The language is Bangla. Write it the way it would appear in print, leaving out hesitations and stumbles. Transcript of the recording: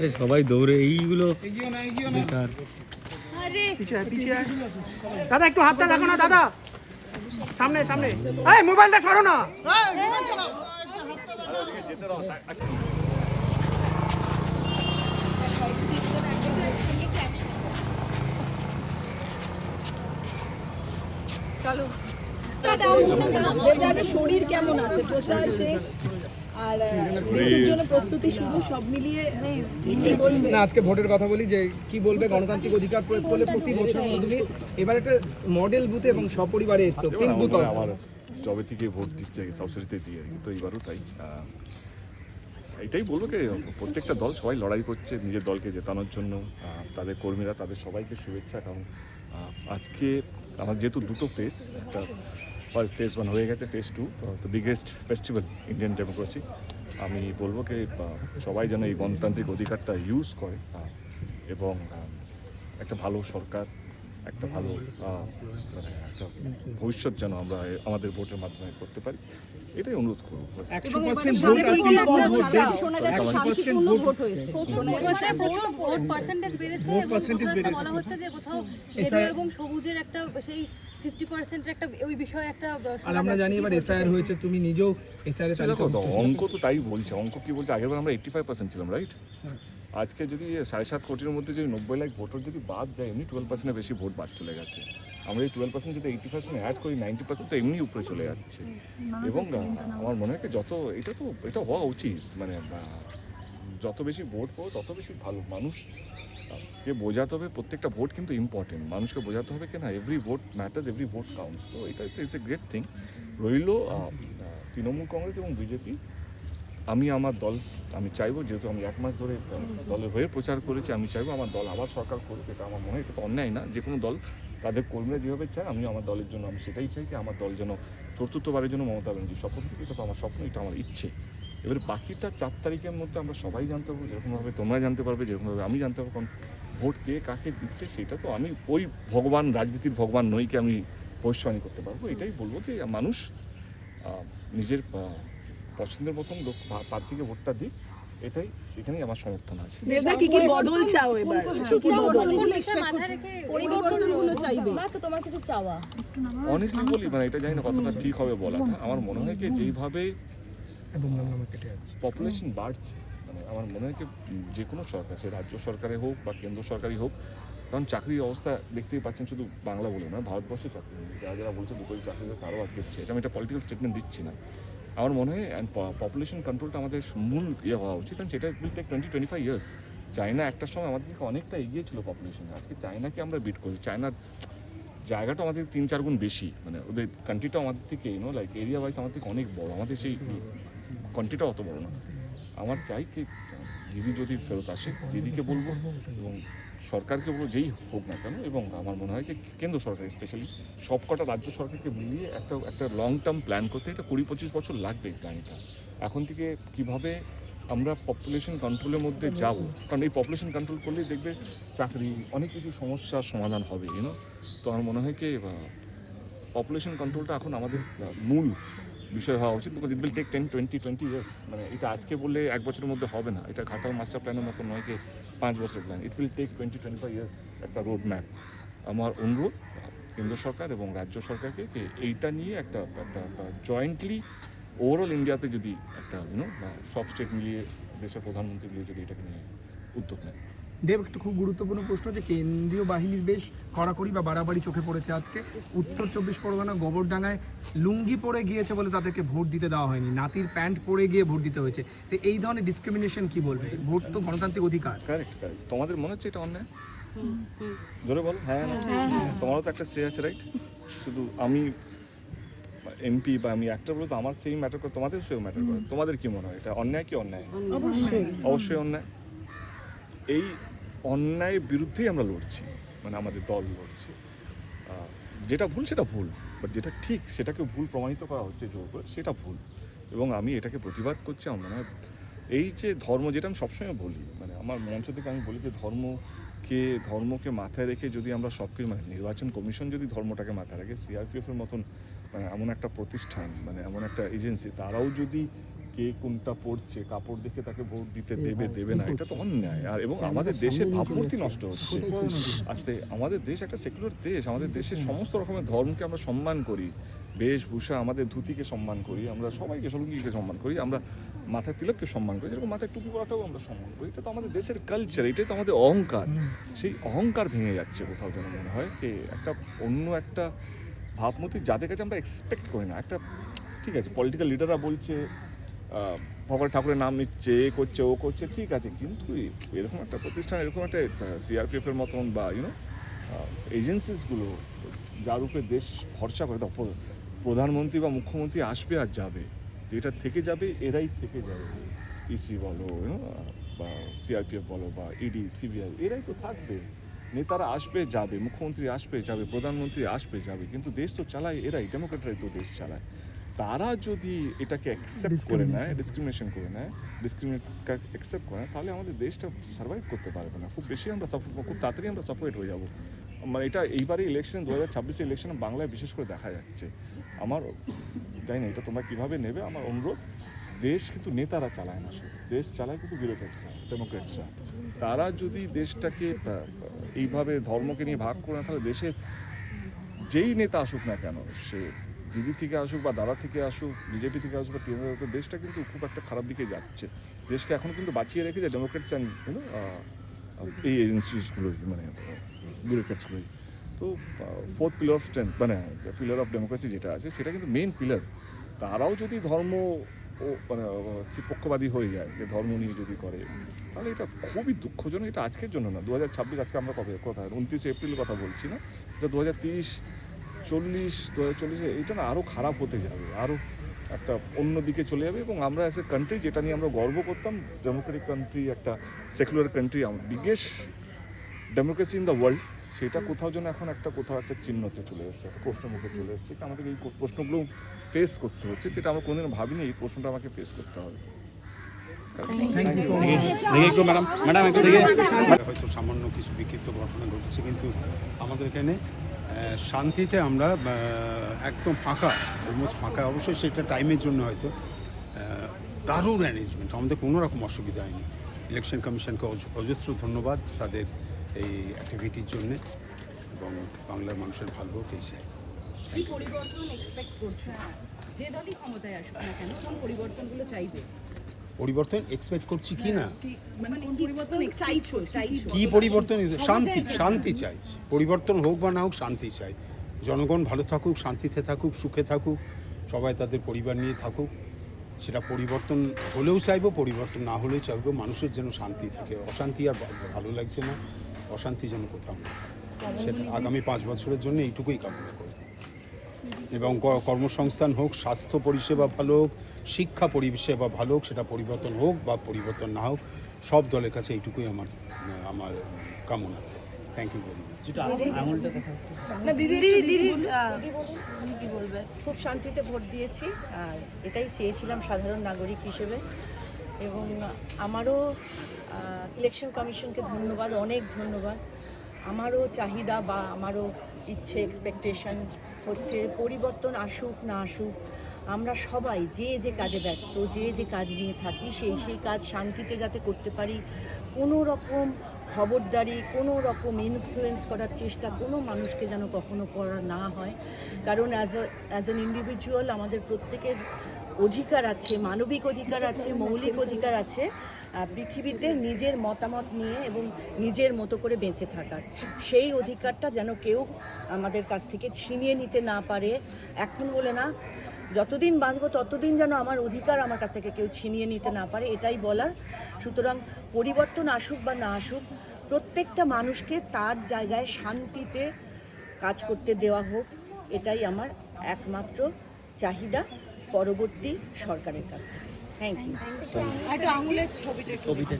আরে সবাই দৌড়ে এইগুলো বেকার। দাদা একটু হাতটা দেখো না দাদা, সামনে সামনে, এই মোবাইলটা সরো না। শরীর কেমন আছে? প্রচার শেষ আর দেশের জন্য প্রস্তুতি শুরু, সব মিলিয়ে না, আজকে ভোটের কথা বলি যে কি বলবে গণতান্ত্রিক অধিকার প্রয়োগ করলে প্রতি বছর তুমি এবার একটা মডেল বুথে এবং সপরিবারে এসছো, পিঙ্ক বুথ আমার জবে থেকে ভোট দিচ্ছে সাবসিডিতে দিয়ে, তো এবারও তাই। এটাই বলবো কি প্রত্যেকটা দল সবাই লড়াই করছে নিজের দলকে জেতানোর জন্য, তাদের কর্মীরা তাদের সবাইকে শুভেচ্ছা। কারণ আজকে আমার যেহেতু দুটো ফেস, একটা ফেজ 1 হয়ে গেছে, phase 2 the biggest festival Indian democracy. আমি বলবো কি সবাই যেন এই গণতান্ত্রিক অধিকারটা ইউজ করে এবং একটা ভালো সরকার, একটা ভালো মানে একটা ভবিষ্যৎ যেন আমরা আমাদের ভোটের মাধ্যমে করতে পারি, এটাই অনুরোধ করবো। 100% ভোট পার্সেন্টেজ বেড়েছে এবং বলা হচ্ছে যে কোথাও এরো এবং সবুজের একটা সেই 50% একটা ওই বিষয়ে একটা, আর আমরা জানি এবার এসআইআর হয়েছে, তুমি নিজেও এসআইআর এর দেখো অঙ্ক তো তাই বলছে, অঙ্ক কি বলছে, আগেরবার আমরা 85% ছিলাম, রাইট? আজকে যদি 7.5 কোটির মধ্যে যদি 90 লাখ ভোটার যদি বাদ যায়, এমনি 12% বেশি ভোট বাদ চলে গেছে। আমরা এই 12% যদি 80% অ্যাড করি, 90% তো এমনি উপরে চলে যাচ্ছে। এবং আমার মনে হয় যত এটা হওয়া উচিত, মানে যত বেশি ভোট পাবো তত বেশি ভালো। মানুষকে বোঝাতে হবে প্রত্যেকটা ভোট কিন্তু ইম্পর্টেন্ট, মানুষকে বোঝাতে হবে কি না every vote matters, every vote counts. তো এটা ইটস এ গ্রেট থিং। রইল তৃণমূল কংগ্রেস এবং বিজেপি, আমি আমার দল আমি চাইবো, যেহেতু আমি 1 মাস ধরে দলের হয়ে প্রচার করেছি, আমি চাইবো আমার দল আবার সরকার করুক। এটা আমার মনে হয় এটা তো অন্যায় না। যে কোনো দল তাদের কর্মীরা যেভাবে চায়, আমি আমার দলের জন্য আমি সেটাই চাই কি আমার দল যেন চতুর্থবারের জন্য মমতা ব্যানার্জি শপথ থেকে, এটা তো আমার স্বপ্ন, এটা আমার ইচ্ছে। এবারে বাকিটা 4 তারিখের মধ্যে আমরা সবাই জানতে পারবো, যেরকমভাবে তোমরা জানতে পারবে, যেরকমভাবে আমি জানতে পারবো। কারণ ভোট কে কাকে দিচ্ছে সেটা তো আমি ওই ভগবান, রাজনীতির ভগবান নইকে আমি ভবিষ্যবাণী করতে পারবো। এটাই বলবো কি মানুষ নিজের পছন্দের মতন লোক প্রার্থীকে ভোটটা দিক, এটাই সেখানেই আমার সমর্থন আছে। দেবদা কি বদল চাও এবার? পরিবর্তনগুলো চাইবে না তো, তোমার কিছু চাওয়া? অনেস্টলি বলি, মানে এটা জানি না কতটা ঠিক হবে বলা, আমার মনে হয় কি যেইভাবে পপুলেশন বাড়ছে, মানে আমার মনে হয় কি যে কোনো সরকার, সে রাজ্য সরকারে হোক বা কেন্দ্র সরকারই হোক, কারণ চাকরির অবস্থা দেখতেই পাচ্ছেন, শুধু বাংলা বলে না, ভারতবর্ষে চাকরি যারা বলছে 2 কোটি চাকরি, তারাও আজকে শেষ। আমি একটা পলিটিক্যাল স্টেটমেন্ট দিচ্ছি না। আমার মনে হয় পপুলেশন কন্ট্রোলটা আমাদের মূল হওয়া উচিত, কারণ সেটা উইল টেক 20-25 ইয়ার্স। চায়না একটা সময় আমাদের থেকে অনেকটা এগিয়ে ছিল পপুলেশনে, আজকে চায়নাকে আমরা বিট করি। চায়নার জায়গাটা আমাদের 3-4 গুণ বেশি, মানে ওদের কান্ট্রিটা আমাদের থেকে লাইক এরিয়া ওয়াইজ আমাদের থেকে অনেক বড়, আমাদের সেই কান্ট্রিটা অত বড় না। আমার চাই কি দিদি যদি ফেরত আসে, দিদিকে বলবো এবং সরকারকে বলবো, যেই হোক না কেন, এবং আমার মনে হয় কি কেন্দ্র সরকার স্পেশালি সবকটা রাজ্য সরকারকে মিলিয়ে একটা লং টার্ম প্ল্যান করতে, এটা 20-25 বছর লাগবে এই প্ল্যানটা। এখন থেকে কিভাবে আমরা পপুলেশন কন্ট্রোলের মধ্যে যাব, কারণ এই পপুলেশন কন্ট্রোল করলেই দেখবে চাকরি, অনেক কিছু সমস্যার সমাধান হবে, তো আমার মনে হয় কি পপুলেশন কন্ট্রোলটা এখন আমাদের মূল বিষয় হওয়া উচিত। Because it will take 10-20 years, মানে এটা আজকে বললে 1 বছরের মধ্যে হবে না। এটা ঘাটাল মাস্টার প্ল্যানের মতো নয় কি 5 বছরের plan, it will take 20-25 years একটা রোড ম্যাপ। আমার অনুরোধ কেন্দ্র সরকার এবং রাজ্য সরকারকে এইটা নিয়ে একটা জয়েন্টলি ওভারঅল ইন্ডিয়াতে যদি একটা সব স্টেট মিলিয়ে, দেশের প্রধানমন্ত্রী মিলিয়ে যদি এটাকে নিয়ে উদ্যোগ নেয়। দেব, একটা খুব গুরুত্বপূর্ণ প্রশ্ন, যে কেন্দ্রীয় বাহিনীর বেশ কড়াকড়ি বা বাড়াবাড়ি চোখে পড়েছে আজকে। উত্তর 24 পরগনা গোবরডাঙ্গায় লুঙ্গি পরে গিয়েছে বলে তাদেরকে ভোট দিতে দেওয়া হয়নি, নাতির প্যান্ট পরে গিয়ে ভোট দিতে হয়েছে। তো এই ধরনের ডিসক্রিমিনেশন কি বলবে? ভোট তো গণতান্ত্রিক অধিকার। কারেক্ট। তোমাদের মনে হচ্ছে এটা অন্যায়? জোরে বলো হ্যাঁ না। তোমারও তো একটা সে আছে, রাইট? শুধু আমি এমপি বা আমি একটা বলে তো আমার সেই ম্যাটার করে, তোমাদের সেও ম্যাটার করে। তোমাদের কি মনে হয় এটা অন্যায় কি অন্যায়? অবশ্যই অন্যায়। এই অন্যায়ের বিরুদ্ধেই আমরা লড়ছি, মানে আমাদের দল লড়ছে। যেটা ভুল সেটা ভুল, বাট যেটা ঠিক সেটাকে ভুল প্রমাণিত করা হচ্ছে জোর করে, সেটা ভুল। এবং আমি এটাকে প্রতিবাদ করছি। আমার মনে হয় এই যে ধর্ম, যেটা আমি সবসময় বলি, মানে আমার মঞ্চ থেকে আমি বলি যে ধর্মকে মাথায় রেখে যদি আমরা সব কিছু, মানে নির্বাচন কমিশন যদি ধর্মটাকে মাথায় রাখে, সিআরপিএফের মতন মানে এমন একটা প্রতিষ্ঠান, মানে এমন একটা এজেন্সি, তারাও যদি কে কোনটা পড়ছে, কাপড় দেখে তাকে ভোট দিতে দেবে না, এটা তো অন্যায়। আর এবং আমাদের দেশের ভাবমূর্তি নষ্ট হচ্ছে আস্তে। আমাদের দেশ একটা সেকুলার দেশ, আমাদের দেশের সমস্ত রকমের ধর্মকে আমরা সম্মান করি, বেশভূষা, আমাদের ধুতিকে সম্মান করি, আমরা সবাইকে সঙ্গীকে সম্মান করি, আমরা মাথায় তিলককে সম্মান করি, যেরকম মাথায় টুপি পরাটাও আমরা সম্মান করি। এটা তো আমাদের দেশের কালচার, এটাই তো আমাদের অহংকার। সেই অহংকার ভেঙে যাচ্ছে কোথাও যেন মনে হয় একটা অন্য একটা ভাবমূর্তি যাদের কাছে আমরা এক্সপেক্ট করি না। একটা ঠিক আছে, পলিটিক্যাল লিডাররা বলছে ভগবান ঠাকুরের নাম নিচ্ছে, এ করছে, ও করছে, ঠিক আছে, কিন্তু এরকম একটা প্রতিষ্ঠান, এরকম একটা সিআরপিএফের মতন বা এজেন্সিসগুলো যার উপরে দেশ ভরসা করে, প্রধানমন্ত্রী বা মুখ্যমন্ত্রী আসবে আর যাবে, যেটা থেকে যাবে এরাই থেকে যাবে, ইসি বলো বা সিআরপিএফ বলো বা ইডি সিবিআই, এরাই তো থাকবে। নেতারা আসবে যাবে, মুখ্যমন্ত্রী আসবে যাবে, প্রধানমন্ত্রী আসবে যাবে, কিন্তু দেশ তো চালায় এরাই, ডেমোক্রেটরাই তো দেশ চালায়। তারা যদি এটাকে অ্যাকসেপ্ট করে নেয়, ডিসক্রিমিনেশন করে নেয়, অ্যাকসেপ্ট করে নেয়, তাহলে আমাদের দেশটা সার্ভাইভ করতে পারবে না। খুব বেশি আমরা খুব তাড়াতাড়ি আমরা সাফোকেট হয়ে যাবো। মানে এটা এইবারে ইলেকশন 2026 ইলেকশনে বাংলায় বিশেষ করে দেখা যাচ্ছে। আমার জানি না এটা তোমরা কীভাবে নেবে, আমার অনুরোধ, দেশ কিন্তু নেতারা চালায় না, শুধু দেশ চালায় কিন্তু বিউরোক্রেটসরা, ডেমোক্রেটসরা। তারা যদি দেশটাকে এইভাবে ধর্মকে নিয়ে ভাগ করে না, তাহলে দেশের যেই নেতা আসুক না কেন, সে দিদি থেকে আসুক বা দাদা থেকে আসুক, বিজেপি থেকে আসুক বা কেন্দ্র, দেশটা কিন্তু খুব একটা খারাপ দিকে যাচ্ছে। দেশকে এখন কিন্তু বাঁচিয়ে রেখেছে ডেমোক্রেটস অ্যান্ড এই এজেন্সিসগুলোই, মানে বিউরোক্রেটসগুলোই। তো ফোর্থ পিলার অফ স্ট্রেংথ, মানে পিলার অফ ডেমোক্রেসি যেটা আছে, সেটা কিন্তু মেইন পিলার। তারাও যদি ধর্ম ও মানে পক্ষপাতী হয়ে যায়, যে ধর্ম নিয়ে যদি করে, তাহলে এটা খুবই দুঃখজনক। এটা আজকের জন্য না, 2026, আজকে আমরা কথা 29 এপ্রিল কথা বলছি না, এটা 2030, 40, 2040 এটা না আরও খারাপ হতে যাবে, আরও একটা অন্য দিকে চলে যাবে। এবং আমরা অ্যাজ এ কান্ট্রি, যেটা নিয়ে আমরা গর্ব করতাম, ডেমোক্রেটিক কান্ট্রি, একটা secular country, biggest democracy in the world, সেটা কোথাও যেন এখন কোথাও একটা চিহ্নতে চলে এসেছে, একটা প্রশ্নমুখে চলে এসেছে। আমাদের এই প্রশ্নগুলো ফেস করতে হচ্ছে, যেটা আমরা কোনোদিন ভাবিনি এই প্রশ্নটা আমাকে ফেস করতে হবে। হয়তো সামান্য কিছু বিক্ষিপ্ত ঘটনা ঘটেছে, কিন্তু আমাদের এখানে শান্তিতে আমরা একদম ফাঁকা, অলমোস্ট ফাঁকা, অবশ্যই সেটা টাইমের জন্য হয়তো দারুণ অ্যারেঞ্জমেন্ট, আমাদের কোনো রকম অসুবিধা হয়নি। ইলেকশন কমিশনকে অজস্র ধন্যবাদ তাদের এই অ্যাক্টিভিটির জন্যে, এবং বাংলার মানুষের ভালো হোক এই চাই। কি পরিবর্তন এক্সপেক্ট করছে, যে দলই ক্ষমতায় আসুক না কেন, কোন পরিবর্তনগুলো চাইবে? পরিবর্তন এক্সপেক্ট করছি কি না, মানে কোন পরিবর্তন চাইছো? কি পরিবর্তন? শান্তি চাই, পরিবর্তন হোক বা না হোক শান্তি চাই। জনগণ ভালো থাকুক, শান্তিতে থাকুক, সুখে থাকুক, সবাই তাদের পরিবার নিয়ে থাকুক। সেটা পরিবর্তন হলেও চাইবো, পরিবর্তন না হলেও চাইবো মানুষের যেন শান্তি থাকে। অশান্তি আর ভালো লাগছে না, অশান্তি যেন কোথাও না। সেটা আগামী 5 বছরের জন্য এইটুকুই কামনা করব। এবং কর্মসংস্থান হোক, স্বাস্থ্য পরিষেবা ভালো হোক, শিক্ষা পরিষেবা ভালো হোক, সেটা পরিবর্তন হোক বা পরিবর্তন না হোক, সব দলের কাছে এইটুকুই আমার কামনা থাকে। Thank you very much. খুব শান্তিতে ভোট দিয়েছি, আর এটাই চেয়েছিলাম সাধারণ নাগরিক হিসেবে। এবং আমারও ইলেকশন কমিশনকে ধন্যবাদ, অনেক ধন্যবাদ। আমারও চাহিদা বা আমারও ইচ্ছে, এক্সপেকটেশন হচ্ছে পরিবর্তন আসুক না আসুক, আমরা সবাই যে কাজে ব্যস্ত, যে কাজ নিয়ে থাকি, সেই কাজ শান্তিতে যাতে করতে পারি। কোনো রকম খবরদারি, কোনো রকম ইনফ্লুয়েন্স করার চেষ্টা কোনো মানুষকে যেন কখনো করা না হয়। কারণ অ্যাজ অ্যান ইন্ডিভিজুয়াল আমাদের প্রত্যেকের অধিকার আছে, মানবিক অধিকার আছে, মৌলিক অধিকার আছে পৃথিবীতে নিজের মতামত নিয়ে এবং নিজের মতো করে বেঁচে থাকার। সেই অধিকারটা যেন কেউ আমাদের কাছ থেকে ছিনিয়ে নিতে না পারে। এখন বলে না, যতদিন বাঁচবো ততদিন যেন আমার অধিকার আমার কাছ থেকে কেউ ছিনিয়ে নিতে না পারে, এটাই বলার। সুতরাং পরিবর্তন আসুক বা না আসুক, প্রত্যেকটা মানুষকে তার জায়গায় শান্তিতে কাজ করতে দেওয়া হোক, এটাই আমার একমাত্র চাহিদা পরবর্তী সরকারের কাছ থেকে। Thank you. একটা আঙুলের ছবিটা